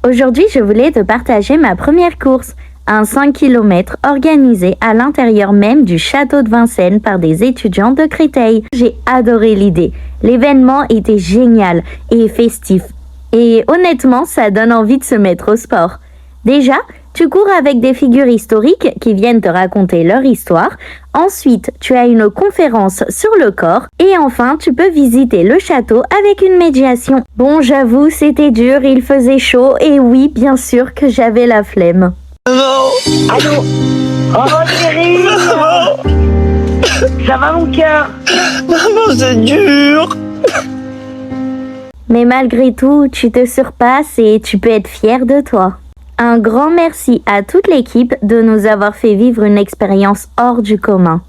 Aujourd'hui, je voulais te partager ma première course, un 5 km organisé à l'intérieur même du château de Vincennes par des étudiants de Créteil. J'ai adoré l'idée. L'événement était génial et festif. Et honnêtement, ça donne envie de se mettre au sport. Déjà, tu cours avec des figures historiques qui viennent te raconter leur histoire. Ensuite, tu as une conférence sur le corps. Et enfin, tu peux visiter le château avec une médiation. Bon, j'avoue, c'était dur, il faisait chaud. Et oui, bien sûr que j'avais la flemme. Maman. Allô. Oh chérie. Maman. Ça va mon cœur? Maman, c'est dur. Mais malgré tout, tu te surpasses et tu peux être fier de toi. Un grand merci à toute l'équipe de nous avoir fait vivre une expérience hors du commun.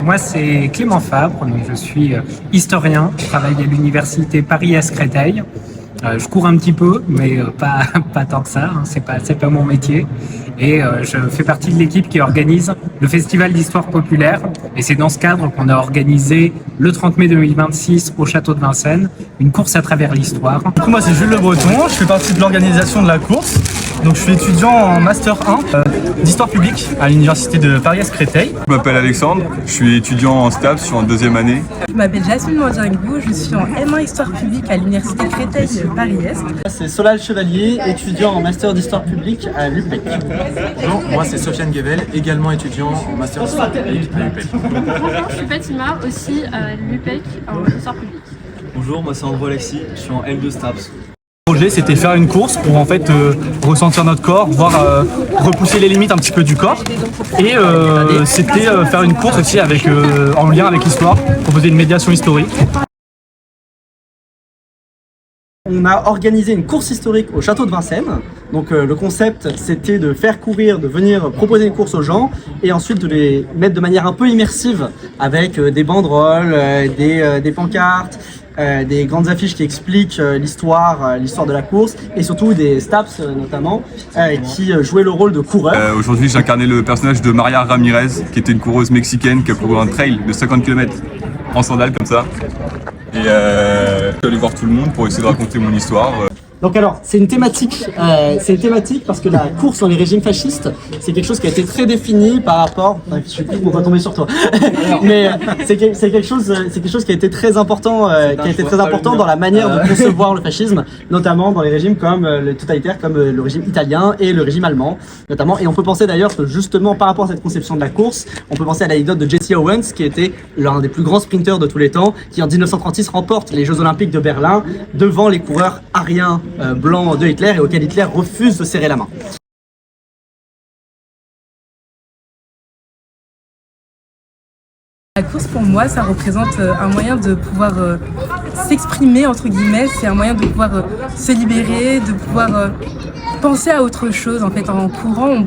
Moi, c'est Clément Fabre, donc je suis historien, je travaille à l'université Paris-Est Créteil. Je cours un petit peu, mais pas tant que ça, hein, c'est pas mon métier. Et je fais partie de l'équipe qui organise le Festival d'Histoire Populaire. Et c'est dans ce cadre qu'on a organisé le 30 mai 2026 au Château de Vincennes, une course à travers l'histoire. Du coup, moi, c'est Jules Le Breton, je fais partie de l'organisation de la course. Donc, je suis étudiant en Master 1 d'Histoire publique à l'université de Paris-Est Créteil. Je m'appelle Alexandre, je suis étudiant en STAPS, je suis en deuxième année. Je m'appelle Jasmine Mandingo, je suis en M1 Histoire publique à l'université Créteil Paris-Est. C'est Solal Chevalier, étudiant en Master d'Histoire publique à l'UPEC. Bonjour, moi c'est Sofiane Guevel, également étudiant en Master d'Histoire publique à l'UPEC. Je suis Fatima, aussi à l'UPEC en Histoire publique. Bonjour, moi c'est Andrew Alexis, je suis en L2 STAPS. Le projet, c'était faire une course pour en fait ressentir notre corps, voir repousser les limites un petit peu du corps. Et c'était faire une course aussi avec, en lien avec l'histoire, proposer une médiation historique. On a organisé une course historique au château de Vincennes. Donc le concept, c'était de faire courir, de venir proposer une course aux gens et ensuite de les mettre de manière un peu immersive avec des banderoles, des pancartes, des grandes affiches qui expliquent l'histoire de la course et surtout des STAPS notamment qui jouaient le rôle de coureurs. Aujourd'hui, j'ai incarné le personnage de Maria Ramirez, qui était une coureuse mexicaine qui a couru un trail de 50 km en sandales comme ça. Et je suis allé voir tout le monde pour essayer de raconter mon histoire. Donc alors, c'est une thématique parce que la course dans les régimes fascistes, c'est quelque chose qui a été très défini par rapport. Je suis plus, on va tomber sur toi. Mais c'est quelque chose qui a été très important, dans la manière de concevoir le fascisme, notamment dans les régimes comme le totalitaire, comme le régime italien et le régime allemand, notamment. Et on peut penser d'ailleurs que justement par rapport à cette conception de la course, on peut penser à l'anecdote de Jesse Owens, qui était l'un des plus grands sprinteurs de tous les temps, qui en 1936 remporte les Jeux Olympiques de Berlin devant les coureurs ariens blanc de Hitler et auquel Hitler refuse de serrer la main. La course pour moi, ça représente un moyen de pouvoir s'exprimer entre guillemets, c'est un moyen de pouvoir se libérer, de pouvoir penser à autre chose. En fait, en courant,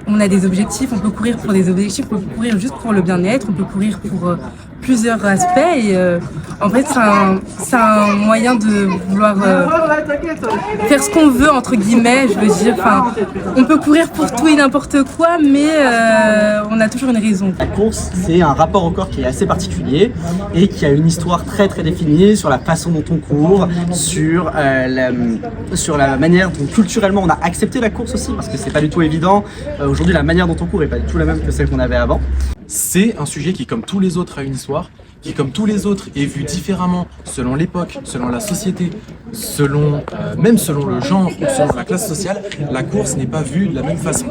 on a des objectifs, on peut courir pour des objectifs, on peut courir juste pour le bien-être, on peut courir pour plusieurs aspects et en fait c'est un moyen de vouloir faire ce qu'on veut entre guillemets, je veux dire, enfin on peut courir pour tout et n'importe quoi mais on a toujours une raison. La course, c'est un rapport au corps qui est assez particulier et qui a une histoire très très définie sur la façon dont on court, sur la manière dont culturellement on a accepté la course aussi, parce que c'est pas du tout évident. Aujourd'hui la manière dont on court est pas du tout la même que celle qu'on avait avant. C'est un sujet qui, comme tous les autres, a une histoire, qui, comme tous les autres, est vu différemment selon l'époque, selon la société, même selon le genre ou selon la classe sociale. La course n'est pas vue de la même façon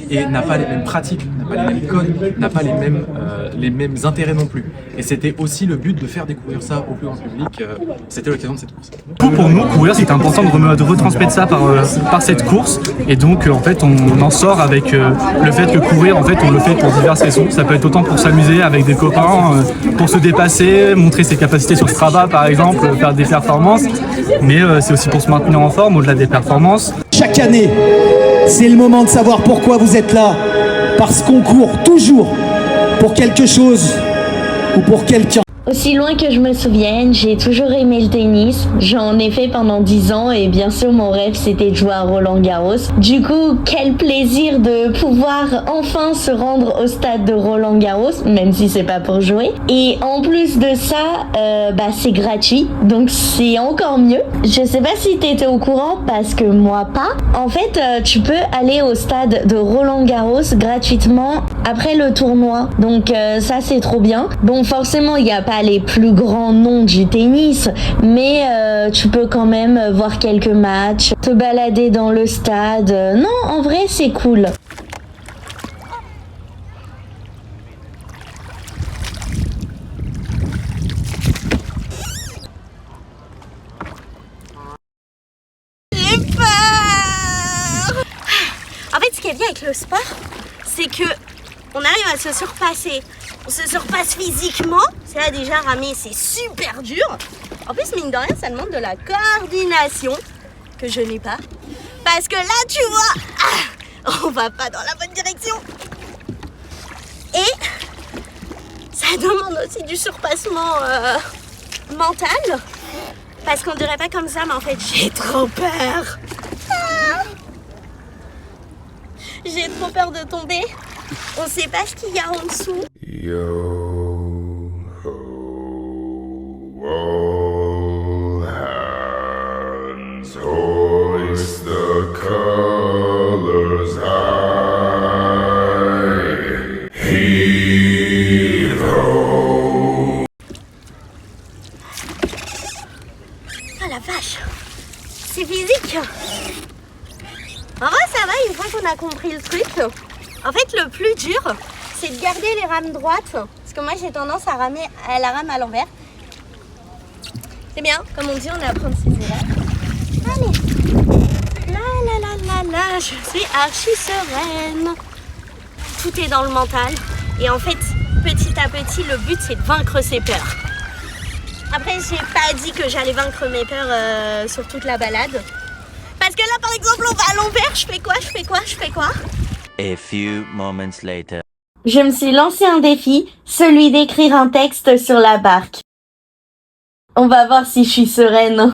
et n'a pas les mêmes pratiques, n'a pas les mêmes codes, n'a pas les mêmes intérêts non plus. Et c'était aussi le but de faire découvrir ça au plus grand public. C'était l'occasion de cette course. Pour nous, courir, c'était important de retransmettre ça par cette course. Et donc, en fait, on en sort avec le fait que courir, en fait, on le fait pour diverses raisons. Ça peut être autant pour s'amuser avec des copains, pour se dépasser, montrer ses capacités sur Strava, par exemple, faire des performances. Mais c'est aussi pour se maintenir en forme, au-delà des performances. Chaque année, c'est le moment de savoir pourquoi vous êtes là. Parce qu'on court toujours pour quelque chose ou pour quelqu'un. Aussi loin que je me souvienne, j'ai toujours aimé le tennis. J'en ai fait pendant 10 ans et bien sûr mon rêve c'était de jouer à Roland-Garros. Du coup, quel plaisir de pouvoir enfin se rendre au stade de Roland-Garros, même si c'est pas pour jouer. Et en plus de ça, c'est gratuit, donc c'est encore mieux. Je sais pas si t'étais au courant parce que moi pas. En fait, tu peux aller au stade de Roland-Garros gratuitement après le tournoi. Donc ça c'est trop bien. Bon, forcément il y a pas les plus grands noms du tennis, mais tu peux quand même voir quelques matchs, te balader dans le stade. Non, en vrai, c'est cool. J'ai peur. En fait, ce qui est bien avec le sport, c'est que on arrive à se surpasser. On se surpasse physiquement. C'est là déjà ramer, c'est super dur. En plus, mine de rien, ça demande de la coordination que je n'ai pas. Parce que là, tu vois, on va pas dans la bonne direction. Et ça demande aussi du surpassement mental. Parce qu'on dirait pas comme ça, mais en fait, j'ai trop peur. J'ai trop peur de tomber. On sait pas ce qu'il y a en dessous. All hands hoist the colors high. Heave ho. Ah la vache, c'est physique. En vrai ça va une fois qu'on a compris le truc. En fait le plus dur c'est de garder les rames droites. Parce que moi j'ai tendance à ramer à la rame à l'envers. C'est bien, comme on dit, on apprend de ses erreurs. Allez. Là, je suis archi sereine. Tout est dans le mental. Et en fait, petit à petit, le but c'est de vaincre ses peurs. Après, j'ai pas dit que j'allais vaincre mes peurs sur toute la balade. Parce que là, par exemple, on va à l'envers, je fais quoi? A few moments later. Je me suis lancé un défi, celui d'écrire un texte sur la barque. On va voir si je suis sereine.